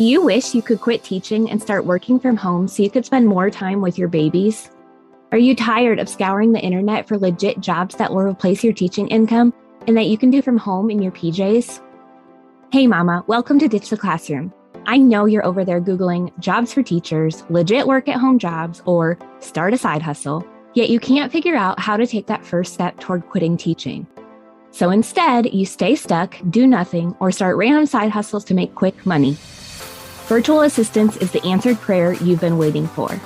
Do you wish you could quit teaching and start working from home so you could spend more time with your babies? Are you tired of scouring the internet for legit jobs that will replace your teaching income and that you can do from home in your PJs? Hey mama, welcome to Ditch the Classroom. I know you're over there Googling jobs for teachers, legit work at home jobs, or start a side hustle, yet you can't figure out how to take that first step toward quitting teaching. So instead, you stay stuck, do nothing, or start random side hustles to make quick money. Virtual assistance is the answered prayer you've been waiting for.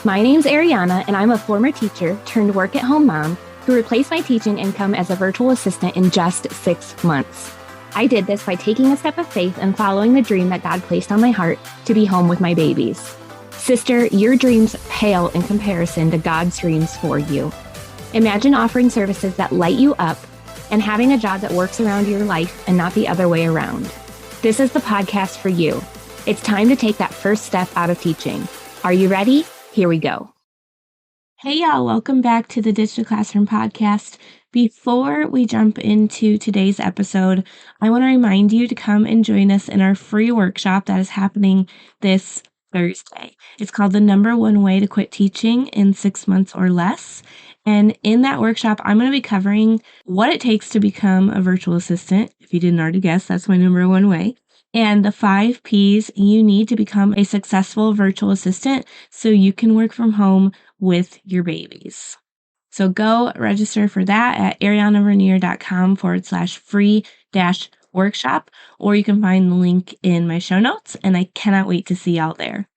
My name's Ariana, and I'm a former teacher turned work-at-home mom who replaced my teaching income as a virtual assistant in just 6 months. I did this by taking a step of faith and following the dream that God placed on my heart to be home with my babies. Sister, your dreams pale in comparison to God's dreams for you. Imagine offering services that light you up and having a job that works around your life and not the other way around. This is the podcast for you. It's time to take that first step out of teaching. Are you ready? Here we go. Hey y'all, welcome back to the Ditch the Classroom podcast. Before we jump into today's episode, I want to remind you to come and join us in our free workshop that is happening this Thursday. It's called The Number One Way to Quit Teaching in 6 months or Less. And in that workshop, I'm going to be covering what it takes to become a virtual assistant. If you didn't already guess, that's my number one way. And the 5 Ps you need to become a successful virtual assistant so you can work from home with your babies. So go register for that at arianavernier.com/free-workshop, or you can find the link in my show notes, and I cannot wait to see y'all there.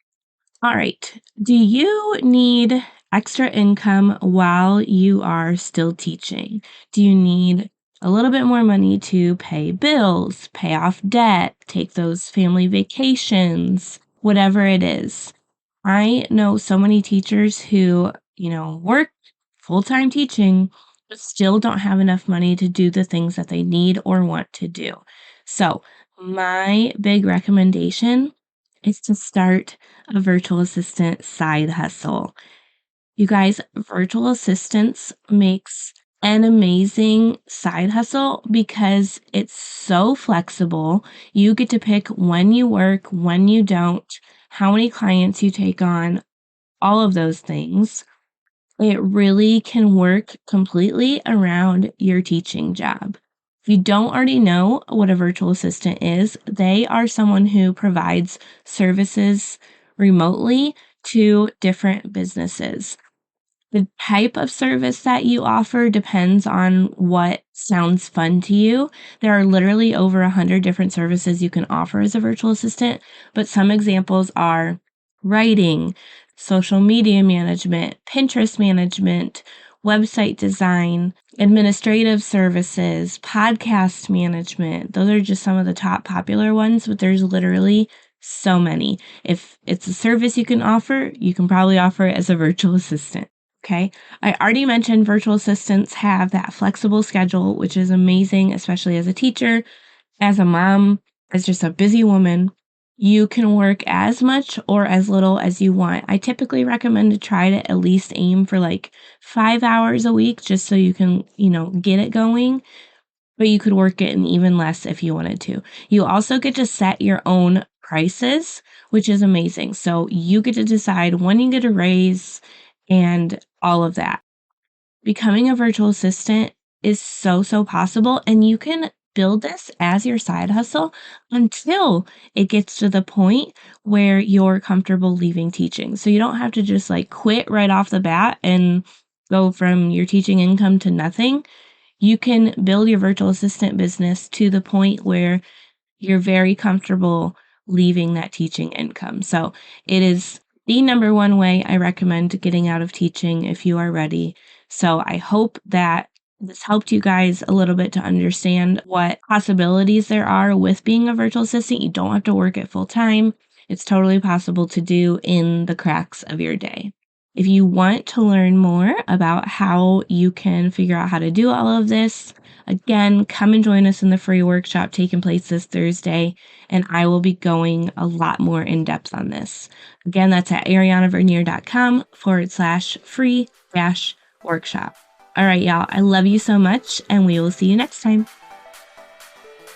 All right. Do you need extra income while you are still teaching? Do you need a little bit more money to pay bills, pay off debt, take those family vacations, whatever it is? I know so many teachers who, work full-time teaching, but still don't have enough money to do the things that they need or want to do. So my big recommendation is to start a virtual assistant side hustle. You guys, virtual assistants makes an amazing side hustle because it's so flexible. You get to pick when you work, when you don't, how many clients you take on, all of those things. It really can work completely around your teaching job. If you don't already know what a virtual assistant is, they are someone who provides services remotely to different businesses. The type of service that you offer depends on what sounds fun to you. There are literally over 100 different services you can offer as a virtual assistant, but some examples are writing, social media management, Pinterest management, website design, administrative services, podcast management. Those are just some of the top popular ones, but there's literally so many. If it's a service you can offer, you can probably offer it as a virtual assistant. Okay, I already mentioned virtual assistants have that flexible schedule, which is amazing, especially as a teacher, as a mom, as just a busy woman. You can work as much or as little as you want. I typically recommend to try to at least aim for like 5 hours a week, just so you can, get it going. But you could work it in even less if you wanted to. You also get to set your own prices, which is amazing. So you get to decide when you get a raise and all of that. Becoming a virtual assistant is so possible, and you can build this as your side hustle until it gets to the point where you're comfortable leaving teaching. So you don't have to just quit right off the bat and go from your teaching income to nothing. You can build your virtual assistant business to the point where you're very comfortable leaving that teaching income. So it is the number one way I recommend getting out of teaching if you are ready. So I hope that this helped you guys a little bit to understand what possibilities there are with being a virtual assistant. You don't have to work it full time. It's totally possible to do in the cracks of your day. If you want to learn more about how you can figure out how to do all of this, again, come and join us in the free workshop taking place this Thursday, and I will be going a lot more in depth on this. Again, that's at arianavernier.com/free-workshop. All right, y'all, I love you so much, and we will see you next time.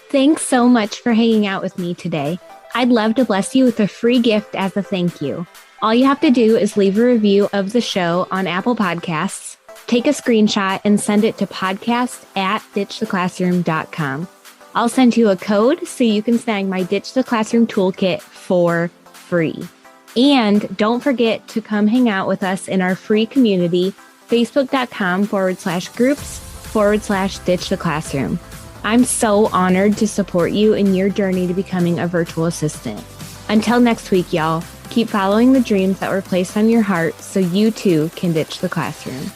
Thanks so much for hanging out with me today. I'd love to bless you with a free gift as a thank you. All you have to do is leave a review of the show on Apple Podcasts, take a screenshot, and send it to podcast@ditchtheclassroom.com. I'll send you a code so you can snag my Ditch the Classroom toolkit for free. And don't forget to come hang out with us in our free community, facebook.com/groups/Ditch the Classroom. I'm so honored to support you in your journey to becoming a virtual assistant. Until next week, y'all, keep following the dreams that were placed on your heart so you too can ditch the classroom.